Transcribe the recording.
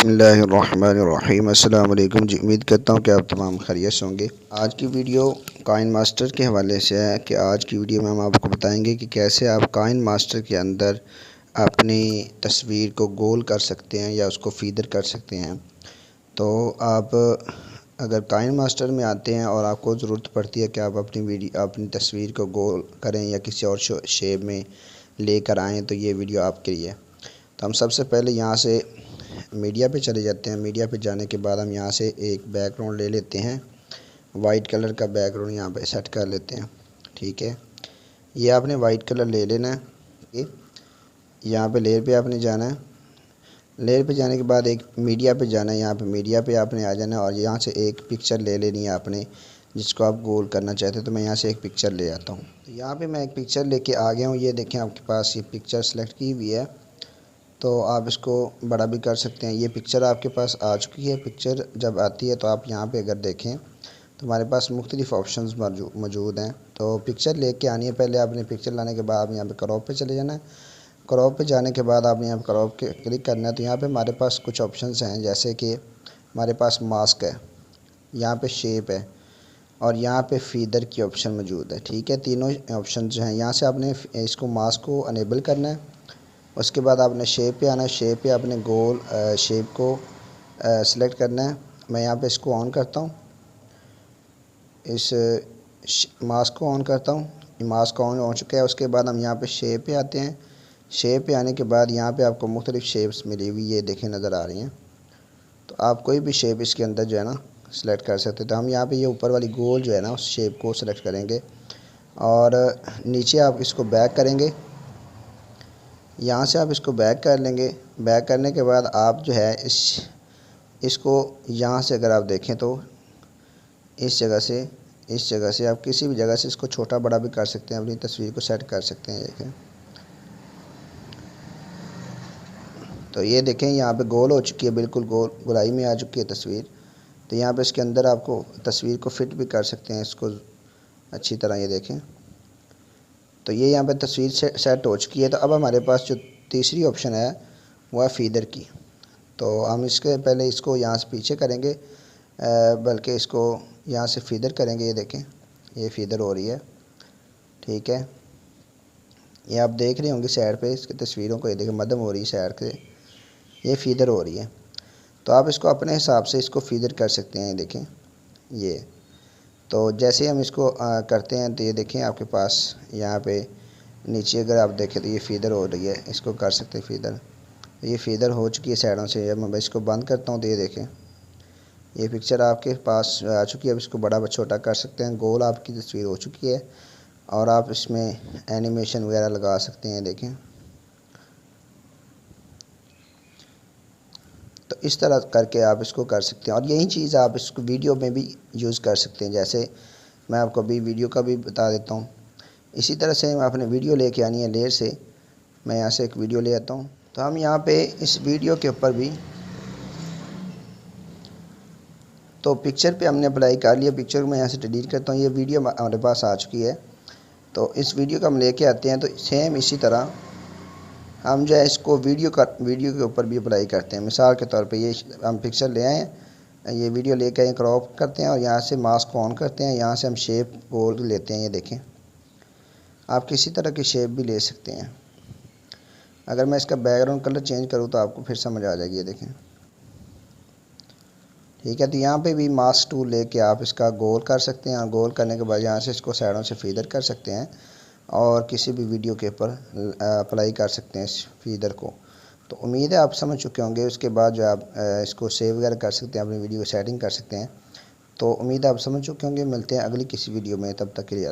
बिस्मिल्लाहिर्रहमानिर्रहीम। अस्सलाम वालेकुम जी, उम्मीद करता हूँ कि आप तमाम खैरियत से होंगे। आज की वीडियो काइन मास्टर के हवाले से है कि आज की वीडियो में हम आपको बताएंगे कि कैसे आप काइन मास्टर के अंदर अपनी तस्वीर को गोल कर सकते हैं या उसको फीदर कर सकते हैं। तो आप अगर काइन मास्टर में आते हैं और आपको ज़रूरत पड़ती है कि आप अपनी तस्वीर को गोल करें या किसी और शेप में लेकर आएँ, तो ये वीडियो आपके लिए। तो हम सबसे पहले यहाँ से मीडिया पे चले जाते हैं। मीडिया पे जाने के बाद हम यहाँ से एक बैकग्राउंड ले लेते हैं। वाइट कलर का बैकग्राउंड यहाँ पे सेट कर लेते हैं। ठीक है, ये आपने वाइट कलर ले लेना है। यहाँ पे लेयर पे आपने जाना है। लेयर पे जाने के बाद एक मीडिया पे जाना है। यहाँ पे मीडिया पे आपने आ जाना है और यहाँ से एक पिक्चर ले लेनी है आपने, जिसको आप गोल करना चाहते हैं। तो मैं यहाँ से एक पिक्चर ले आता हूँ। तो यहाँ पे मैं एक पिक्चर लेके आ गया हूँ। ये देखें, आपके पास ये पिक्चर सेलेक्ट की हुई है, तो आप इसको बड़ा भी कर सकते हैं। ये पिक्चर आपके पास आ चुकी है। पिक्चर जब आती है तो आप यहाँ पे अगर देखें तो हमारे पास मुख्तलिफ़ ऑप्शंस मौजूद हैं। तो पिक्चर लेके आनी है। पहले आपने पिक्चर लाने के बाद यहाँ पे क्रॉप पे चले जाना है। क्रॉप पे जाने के बाद आपने यहाँ पे क्रॉप के क्लिक करना है। तो यहाँ पे हमारे पास कुछ ऑप्शंस हैं, जैसे कि हमारे पास मास्क है, यहाँ पे शेप है और यहाँ पे फीदर की ऑप्शन मौजूद है। ठीक है, तीनों ऑप्शन जो हैं, यहाँ से आपने इसको मास्क को अनेबल करना है। उसके बाद आपने शेप पे आना है। शेप पे आपने गोल शेप को सिलेक्ट करना है। मैं यहाँ पे इसको ऑन करता हूँ, इस मास्क को ऑन करता हूँ। मास्क ऑन हो चुका है। उसके बाद हम यहाँ पे शेप पे आते हैं। शेप पे आने के बाद यहाँ पे आपको मुख्तलिफ़ शेप्स मिली हुई ये देखें नज़र आ रही हैं। तो आप कोई भी शेप इसके अंदर जो है ना सिलेक्ट कर सकते हैं। तो हम यहाँ पे ये ऊपर वाली गोल जो है ना उस शेप को सिलेक्ट करेंगे और नीचे आप इसको बैक करेंगे। यहाँ से आप इसको बैक कर लेंगे। बैक करने के बाद आप जो है इसको यहाँ से अगर आप देखें तो इस जगह से आप किसी भी जगह से इसको छोटा बड़ा भी कर सकते हैं, अपनी तस्वीर को सेट कर सकते हैं। देखें, तो ये देखें यहाँ पे गोल हो चुकी है, बिल्कुल गोलाई में आ चुकी है तस्वीर। तो यहाँ पे इसके अंदर आपको तस्वीर को फिट भी कर सकते हैं इसको अच्छी तरह। ये देखें, तो ये यहाँ पे तस्वीर सेट हो चुकी है। तो अब हमारे पास जो तीसरी ऑप्शन है वो है फीदर की। तो हम इसके पहले इसको यहाँ से पीछे करेंगे, बल्कि इसको यहाँ से फीदर करेंगे। ये देखें, ये फीदर हो रही है। ठीक है, ये आप देख रहे होंगे साइड पे इसकी तस्वीरों को। ये देखें, मध्यम हो रही है साइड से, ये फीदर हो रही है। तो आप इसको अपने हिसाब से इसको फीदर कर सकते हैं। देखें, ये तो जैसे हम इसको करते हैं तो ये देखें आपके पास यहाँ पे नीचे अगर आप देखें तो ये फीदर हो रही है। इसको कर सकते हैं फीदर। ये फीदर हो चुकी है साइडों से। मैं इसको बंद करता हूँ तो ये देखें, ये पिक्चर आपके पास आ चुकी है। अब इसको बड़ा छोटा कर सकते हैं। गोल आपकी तस्वीर हो चुकी है और आप इसमें एनिमेशन वगैरह लगा सकते हैं। देखें, तो इस तरह करके आप इसको कर सकते हैं और यही चीज़ आप इसको वीडियो में भी यूज़ कर सकते हैं। जैसे मैं आपको अभी वीडियो का भी बता देता हूँ। इसी तरह से आपने वीडियो लेके आनी है लेयर से। मैं यहाँ से एक वीडियो ले आता हूँ। तो हम यहाँ पे इस वीडियो के ऊपर भी तो पिक्चर पे हमने अप्लाई कर लिया। पिक्चर को मैं यहाँ से डिलीट करता हूँ। ये वीडियो हमारे पास आ चुकी है। तो इस वीडियो को हम लेके आते हैं। तो सेम इसी तरह हम जो है इसको वीडियो के ऊपर भी अप्लाई करते हैं। मिसाल के तौर पे ये हम पिक्चर ले आए, ये वीडियो लेके आए, क्रॉप करते हैं और यहाँ से मास्क को ऑन करते हैं। यहाँ से हम शेप गोल लेते हैं। ये देखें, आप किसी तरह की शेप भी ले सकते हैं। अगर मैं इसका बैकग्राउंड कलर चेंज करूँ तो आपको फिर समझ आ जाएगी। ये देखें, ठीक है। तो यहाँ पे भी मास्क टूल लेके आप इसका गोल कर सकते हैं और गोल करने के बाद यहाँ से इसको साइडों से फीदर कर सकते हैं और किसी भी वीडियो के ऊपर अप्लाई कर सकते हैं इस फीदर को। तो उम्मीद है आप समझ चुके होंगे। उसके बाद जो आप इसको सेव वगैरह कर सकते हैं, अपनी वीडियो की सेटिंग कर सकते हैं। तो उम्मीद है आप समझ चुके होंगे। मिलते हैं अगली किसी वीडियो में, तब तक के लिए।